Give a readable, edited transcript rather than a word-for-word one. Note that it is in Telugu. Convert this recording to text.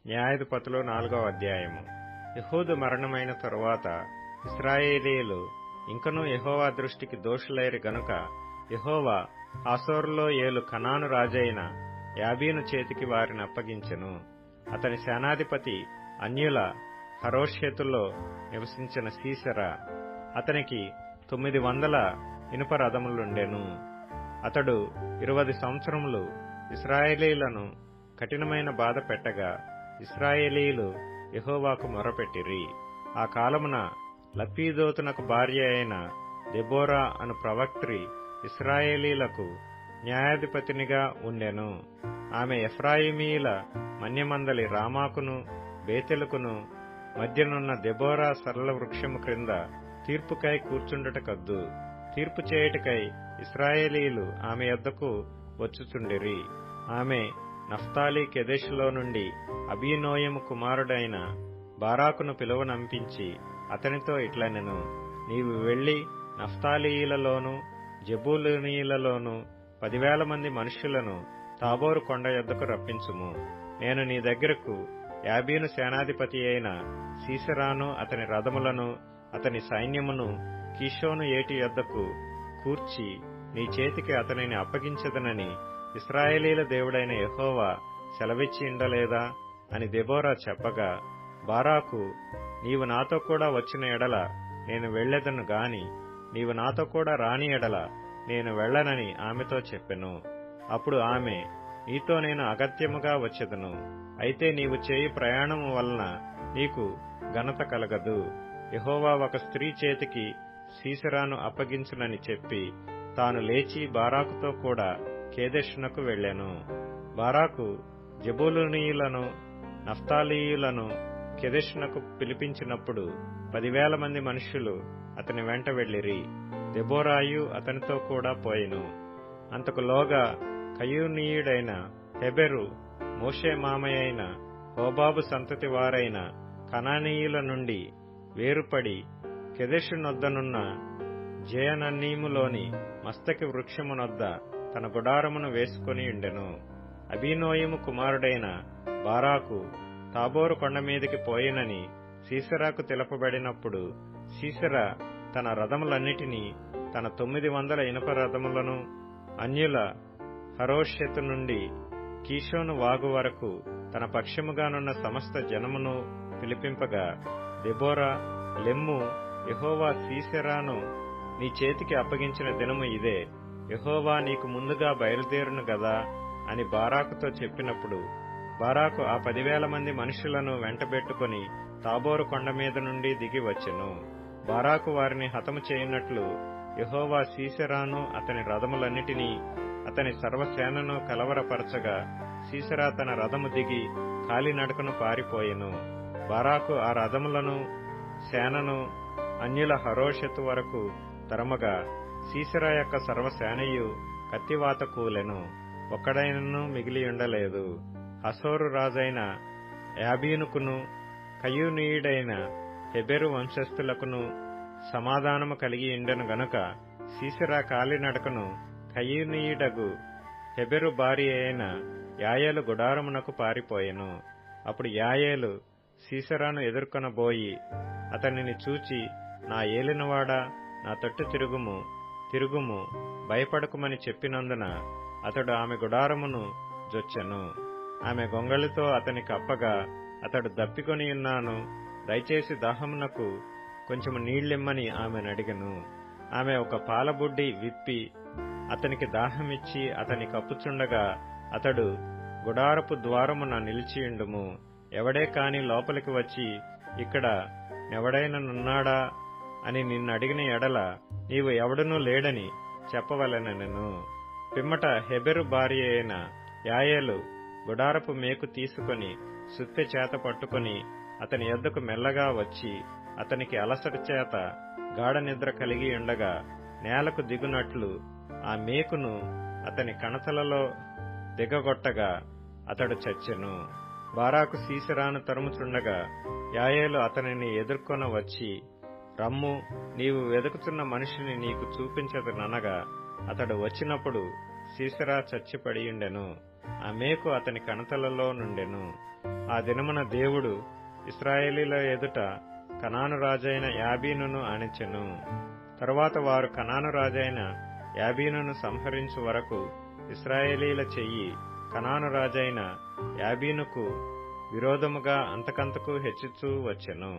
న్యాయాధిపతులు 4వ అధ్యాయము. యెహూదు మరణమైన తరువాత ఇశ్రాయేలీయులు ఇంకనూ యెహోవా దృష్టికి దోషులైరి గనుక యెహోవా హాసోరులో ఏలు కనాను రాజైన యాబీను చేతికి వారిని అప్పగించెను. అతని సేనాధిపతి అన్యుల హరోషెతులో నివసించిన సీసెరా. అతనికి 900 ఇనుప రథములుండెను. అతడు 20 సంవత్సరములు ఇశ్రాయేలీయులను కఠినమైన బాధ పెట్టగా ఇశ్రాయేలీయులు యెహోవాకు మొరపెట్టిరి. ఆ కాలమున లప్పీదోతునకు భార్య అయిన దెబోరా అను ప్రవక్త్రి ఇశ్రాయేలీయులకు న్యాయాధిపతినిగా ఉండెను. ఆమె ఎఫ్రాయిమీయుల మన్యమందలి రామాకును బేతెలుకును మధ్యనున్న దెబోరా సరళ వృక్షము క్రింద తీర్పుకై కూర్చుండుటకద్దు. తీర్పు చేయుటకై ఇశ్రాయేలీయులు ఆమె యొద్దకు వచ్చుచుండిరి. ఆమె నఫ్తాలి కెదెషులో నుండి అబీనోయము కుమారుడైన బారాకును పిలువనంపించి అతనితో ఇట్లనెను, నీవు వెళ్లి నఫ్తాలీయులలోను జెబూలూనీయులలోను 10,000 మంది మనుష్యులను తాబోరు కొండ యొద్దకు రప్పించుము. నేను నీ దగ్గరకు యాబీను సేనాధిపతి అయిన సీసెరాను అతని రథములను అతని సైన్యమును కీషోను ఏటి యొద్దకు కూర్చి నీ చేతికి అతనిని అప్పగించదనని ఇశ్రాయేలీల దేవుడైన యెహోవా సెలవిచ్చి ఉండలేదా అని దెబోరా చెప్పగా, బారాకు, నీవు నాతో కూడా వచ్చిన ఎడల నేను వెళ్లెదను గాని నీవు నాతో కూడా రాని ఎడల నేను వెళ్లనని ఆమెతో చెప్పెను. అప్పుడు ఆమె, నీతో నేను అగత్యముగా వచ్చెదను, అయితే నీవు చేయి ప్రయాణము వలన నీకు ఘనత కలగదు. యెహోవా ఒక స్త్రీ చేతికి సీసెరాను అప్పగించునని చెప్పి తాను లేచి బారాకుతో కూడా కేదెషునకు వెళ్లెను. బారాకు జెబూలూనీయులను నఫ్తాలీయులను కెదెషునకు పిలిపించినప్పుడు 10,000 మంది మనుష్యులు అతని వెంట వెళ్లిరి. దెబోరాయు అతనితో కూడా పోయెను. అంతకులోగా కయూనీయుడైన హెబెరు మోషే మామయ్యైన హోబాబు సంతతి వారైన కనానీయుల నుండి వేరుపడి కెదెషునొద్దనున్న జయనన్నీములోని మస్తకి వృక్షమునొద్ద తన గుడారమును వేసుకుని ఉండెను. అబీనోయము కుమారుడైన బారాకు తాబోరు కొండ మీదికి పోయినని సీసెరాకు తెలుపబడినప్పుడు సీసెరా తన రథములన్నిటినీ తన 900 ఇనుప రథములను అన్యుల హరోషెతు నుండి కీషోను వాగు వరకు తన పక్షముగానున్న సమస్త జనమును పిలిపింపగా, దెబోరా, లెమ్ము, యెహోవా సీసెరాను నీ చేతికి అప్పగించిన దినము ఇదే, యెహోవా నీకు ముందుగా బయలుదేరును గదా అని బారాకుతో చెప్పినప్పుడు బారాకు ఆ 10,000 మంది మనుషులను వెంటబెట్టుకుని తాబోరు కొండ మీద నుండి దిగి వచ్చెను. బారాకు వారిని హతము చేయునట్లు యెహోవా సీసెరాను అతని రథములన్నిటినీ అతని సర్వసేనను కలవరపరచగా సీసెరా తన రథము దిగి కాలినడకను పారిపోయెను. బారాకు ఆ రథములను సేనను అన్యుల హరోషెతు వరకు తరమగా సీసెరా యొక్క సర్వసేనయు కత్తివాత కూలెను. ఒక్కడైనను మిగిలియుండలేదు. హసోరు రాజైన యాబీనుకును కయూనీయుడైన హెబెరు వంశస్థులకును సమాధానము కలిగి ఉండెను గనుక సీసెరా కాలినడకను కయూనీయుడగు హెబెరు భార్య అయిన యాయేలు గుడారమునకు పారిపోయెను. అప్పుడు యాయేలు సీసెరాను ఎదుర్కొనబోయి అతనిని చూచి, నా ఏలినవాడా, నా తట్టు తిరుగుము, భయపడకుమని చెప్పినందున అతడు ఆమె గుడారమును జొచ్చెను. ఆమె గొంగళితో అతనికి అప్పగా అతడు దప్పికొని ఉన్నాను, దయచేసి దాహమునకు కొంచెము నీళ్లిమ్మని ఆమెనడిగెను. ఆమె ఒక పాలబుడ్డి విప్పి అతనికి దాహమిచ్చి అతని కప్పుచుండగా అతడు, గుడారపు ద్వారమున నిలిచియుండుము, ఎవడే కాని లోపలికి వచ్చి ఇక్కడ నెవడైననున్నాడా అని నిన్నడిగిన ఎడల నీవు ఎవడనూ లేడని చెప్పవలెనెను. పిమ్మట హెబెరు భార్య అయిన యాయేలు గుడారపు మేకు తీసుకొని సుత్తె చేత పట్టుకొని అతని యొద్దకు మెల్లగా వచ్చి అతనికి అలసట చేత గాఢ నిద్ర కలిగి ఉండగా నేలకు దిగునట్లు ఆ మేకును అతని కణతలలో దిగగొట్టగా అతడు చచ్చెను. బారాకు సీసెరాను తరుముచుండగా యాయేలు అతనిని ఎదుర్కొన వచ్చి, రమ్ము, నీవు వెదుకుతున్న మనిషిని నీకు చూపించదనగా అతడు వచ్చినప్పుడు సీసెరా చచ్చిపడియుండెను. ఆ మేకు అతని కణతలలో నుండెను. ఆ దినమున దేవుడు ఇశ్రాయేలీల ఎదుట కనాను రాజైన యాబీనును అణిచెను. తరువాత వారు కనాను రాజైన యాబీనును సంహరించు వరకు ఇశ్రాయేలీల చెయ్యి కనాను రాజైన యాబీనుకు విరోధముగా అంతకంతకు హెచ్చుచూ వచ్చెను.